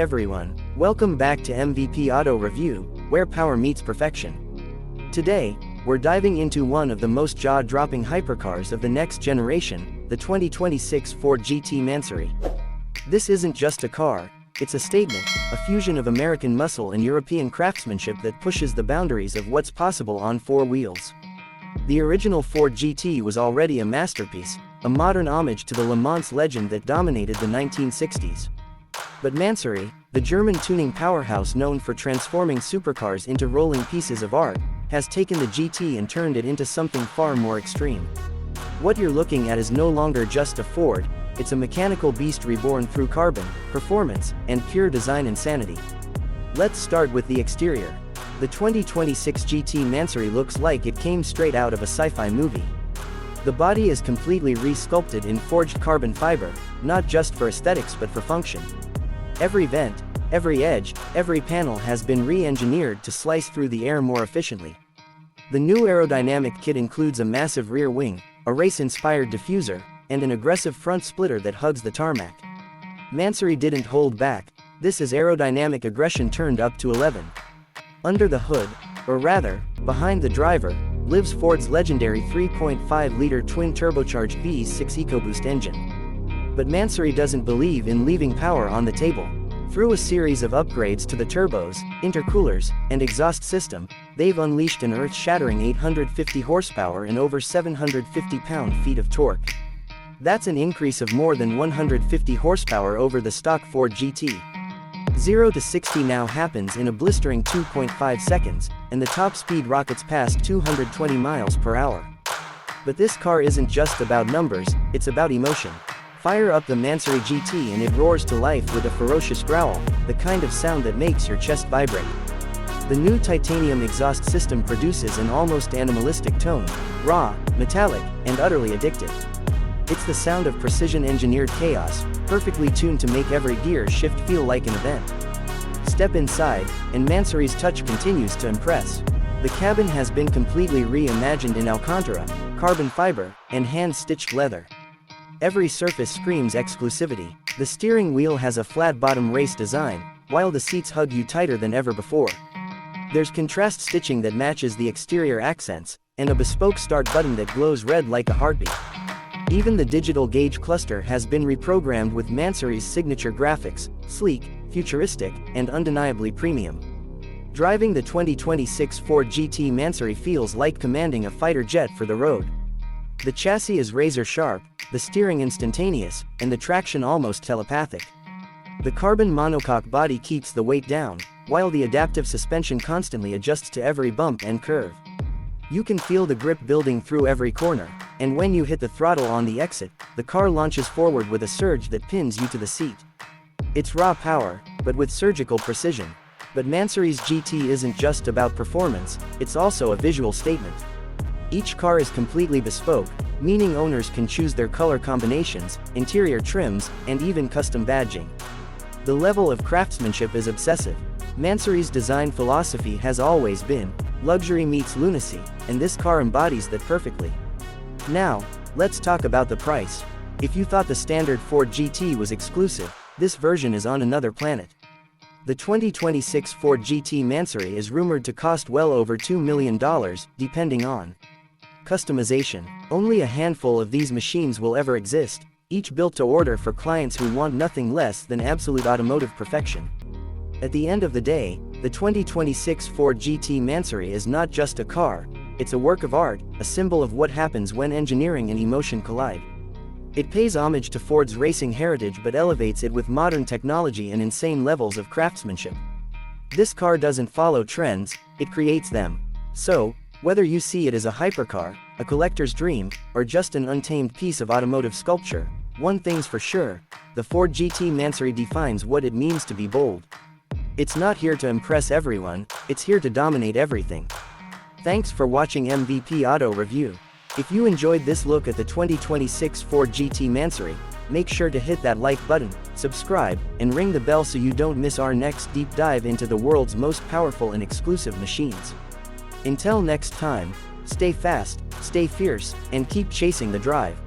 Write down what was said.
everyone, welcome back to MVP Auto Review, where power meets perfection. Today, we're diving into one of the most jaw-dropping hypercars of the next generation, the 2026 Ford GT Mansory. This isn't just a car, it's a statement, a fusion of American muscle and European craftsmanship that pushes the boundaries of what's possible on four wheels. The original Ford GT was already a masterpiece, a modern homage to the Le Mans legend that dominated the 1960s. But Mansory, the German tuning powerhouse known for transforming supercars into rolling pieces of art, has taken the GT and turned it into something far more extreme. What you're looking at is no longer just a Ford, it's a mechanical beast reborn through carbon, performance, and pure design insanity. Let's start with the exterior. The 2026 GT Mansory looks like it came straight out of a sci-fi movie. The body is completely re-sculpted in forged carbon fiber, not just for aesthetics but for function. Every vent, every edge, every panel has been re-engineered to slice through the air more efficiently. The new aerodynamic kit includes a massive rear wing, a race-inspired diffuser, and an aggressive front splitter that hugs the tarmac. Mansory didn't hold back. This is aerodynamic aggression turned up to 11. Under the hood, or rather, behind the driver, lives Ford's legendary 3.5-liter twin-turbocharged V6 EcoBoost engine. But Mansory doesn't believe in leaving power on the table. Through a series of upgrades to the turbos, intercoolers, and exhaust system, they've unleashed an earth-shattering 850 horsepower and over 750 pound-feet of torque. That's an increase of more than 150 horsepower over the stock Ford GT. 0 to 60 now happens in a blistering 2.5 seconds, and the top speed rockets past 220 miles per hour. But this car isn't just about numbers, it's about emotion. Fire up the Mansory GT and it roars to life with a ferocious growl, the kind of sound that makes your chest vibrate. The new titanium exhaust system produces an almost animalistic tone, raw, metallic, and utterly addictive. It's the sound of precision-engineered chaos, perfectly tuned to make every gear shift feel like an event. Step inside, and Mansory's touch continues to impress. The cabin has been completely reimagined in Alcantara, carbon fiber, and hand-stitched leather. Every surface screams exclusivity. The steering wheel has a flat-bottom race design, while the seats hug you tighter than ever before. There's contrast stitching that matches the exterior accents, and a bespoke start button that glows red like a heartbeat. Even the digital gauge cluster has been reprogrammed with Mansory's signature graphics, sleek, futuristic, and undeniably premium. Driving the 2026 Ford GT Mansory feels like commanding a fighter jet for the road. The chassis is razor-sharp, the steering instantaneous, and the traction almost telepathic. The carbon monocoque body keeps the weight down, while the adaptive suspension constantly adjusts to every bump and curve. You can feel the grip building through every corner, and when you hit the throttle on the exit, the car launches forward with a surge that pins you to the seat. It's raw power, but with surgical precision. But Mansory's GT isn't just about performance, it's also a visual statement. Each car is completely bespoke, meaning owners can choose their color combinations, interior trims, and even custom badging. The level of craftsmanship is obsessive. Mansory's design philosophy has always been, luxury meets lunacy, and this car embodies that perfectly. Now, let's talk about the price. If you thought the standard Ford GT was exclusive, this version is on another planet. The 2026 Ford GT Mansory is rumored to cost well over $2 million, depending on customization. Only a handful of these machines will ever exist, each built to order for clients who want nothing less than absolute automotive perfection. At the end of the day, the 2026 Ford GT Mansory is not just a car, it's a work of art, a symbol of what happens when engineering and emotion collide. It pays homage to Ford's racing heritage but elevates it with modern technology and insane levels of craftsmanship. This car doesn't follow trends, it creates them. So, whether you see it as a hypercar, a collector's dream, or just an untamed piece of automotive sculpture, one thing's for sure, the Ford GT Mansory defines what it means to be bold. It's not here to impress everyone, it's here to dominate everything. Thanks for watching MVP Auto Review. If you enjoyed this look at the 2026 Ford GT Mansory, make sure to hit that like button, subscribe, and ring the bell so you don't miss our next deep dive into the world's most powerful and exclusive machines. Until next time, stay fast, stay fierce, and keep chasing the drive.